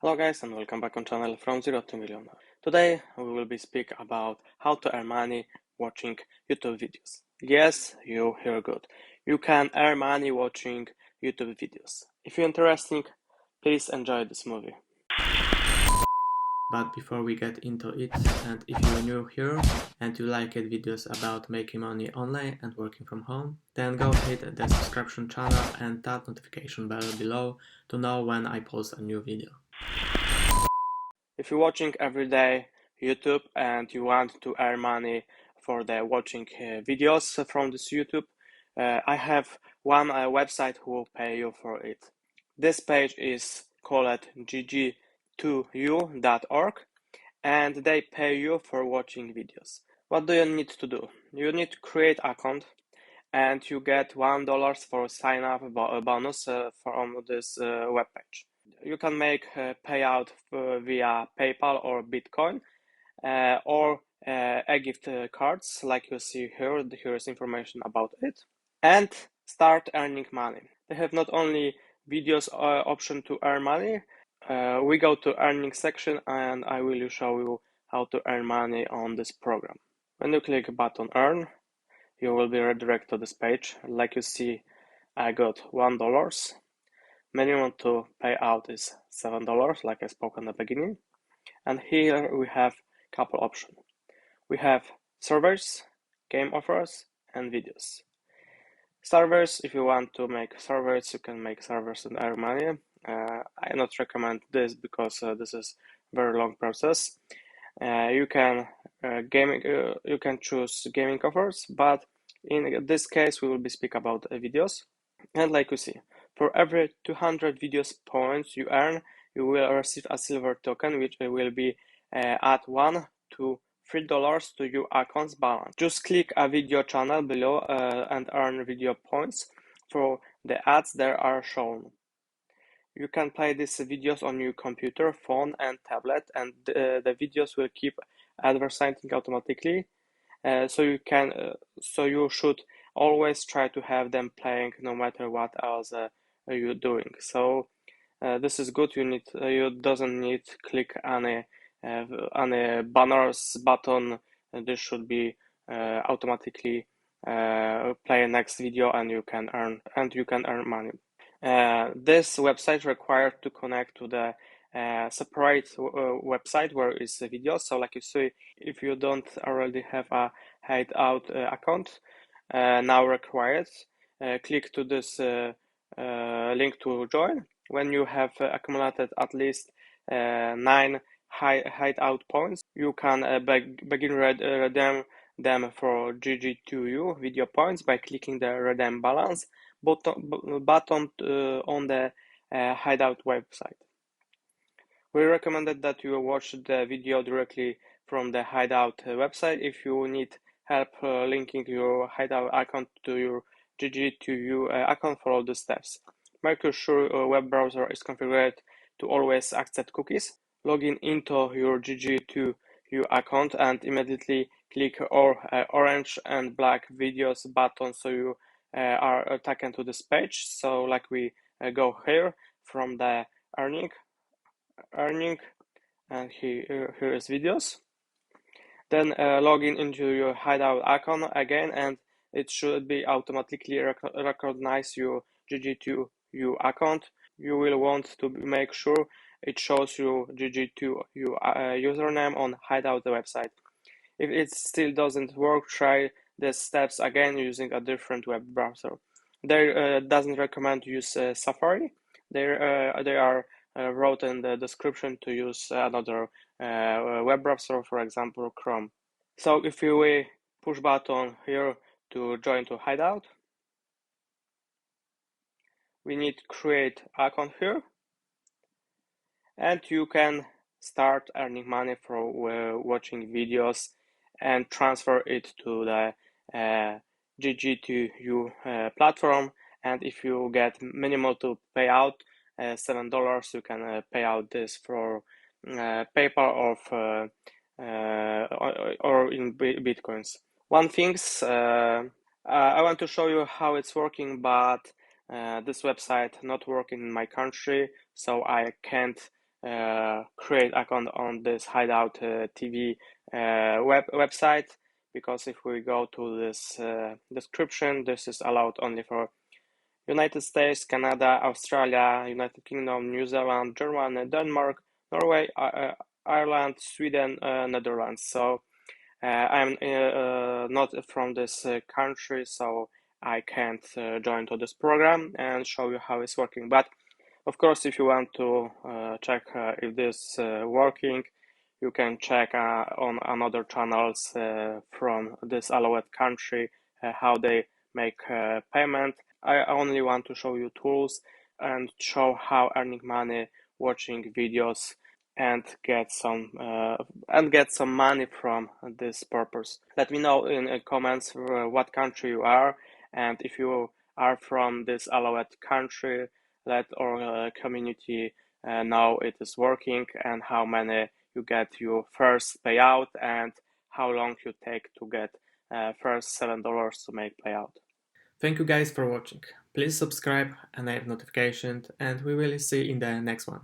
Hello guys and welcome back on channel from Zero to Millionaire. Today we will be speak about how to earn money watching YouTube videos. Yes, you hear good. You can earn money watching YouTube videos. If you're interested, please enjoy this movie. But before we get into it, and if you're new here and you like videos about making money online and working from home, then go hit the subscription channel and that notification bell below to know when I post a new video. If you're watching everyday YouTube and you want to earn money for the watching videos from this YouTube, I have one website who will pay you for it. This page is called gg2u.org and they pay you for watching videos. What do you need to do? You need to create account and you get $1 for sign up bonus from this web page. You can make payout via PayPal or Bitcoin or e-gift cards like you see here. Here is information about it. And start earning money. They have not only videos option to earn money. We go to earning section and I will show you how to earn money on this program. When you click button earn, you will be redirected to this page. Like you see, I got $1. Minimum to pay out is $7, like I spoke in the beginning. And here we have a couple options. We have servers, game offers, and videos. Servers, if you want to make servers, you can make servers and earn money. I not recommend this because this is very long process. You can you can choose gaming offers, but in this case we will be speak about videos. And like you see, for every 200 videos points you earn, you will receive a silver token, which will be add $1 to $3 to your account's balance. Just click a video channel below and earn video points for the ads that are shown. You can play these videos on your computer, phone, and tablet, and the videos will keep advertising automatically. So you should always try to have them playing no matter what else you're doing. So this is good. You doesn't need to click any banners button. This should be automatically play next video, and you can earn money. This website required to connect to the separate website where is the video. So like you see, if you don't already have a hideout account, now required, click to this link to join. When you have accumulated at least 9 hideout points, you can begin redeem them for GG2U video points by clicking the redeem balance button on the hideout website. We recommended that you watch the video directly from the hideout website. If you need help linking your hideout account to your GG2U account, follow the steps. Make sure your web browser is configured to always accept cookies. Log in into your GG2U account and immediately click orange and black videos button so you are taken to this page. So like we go here from the earning and here is videos. Then log in into your hideout account again and it should be automatically recognize your GG2U account. You will want to make sure it shows you GG2U username on hideout website. If it still doesn't work, try the steps again using a different web browser. They doesn't recommend to use Safari. They are wrote in the description to use another web browser, for example, Chrome. So if you push button here to join to Hideout, we need to create account here, and you can start earning money for watching videos and transfer it to the GG2U platform. And if you get minimal to pay out $7, you can pay out this for PayPal or in Bitcoins. One thing's I want to show you how it's working, but this website not working in my country, so I can't create account on this Hideout TV website, because if we go to this description, this is allowed only for United States, Canada, Australia, United Kingdom, New Zealand, Germany, Denmark, Norway, Ireland, Sweden, Netherlands. So I'm not from this country, so I can't join to this program and show you how it's working. But of course, if you want to check if this working, you can check on another channels from this allowed country how they make payment. I only want to show you tools and show how earning money watching videos and get some money from this purpose. Let me know in comments what country you are, and if you are from this allowed country, let our community know it is working and how many you get your first payout and how long you take to get first $7 to make payout. Thank you guys for watching. Please subscribe, enable notifications, and we will see you in the next one.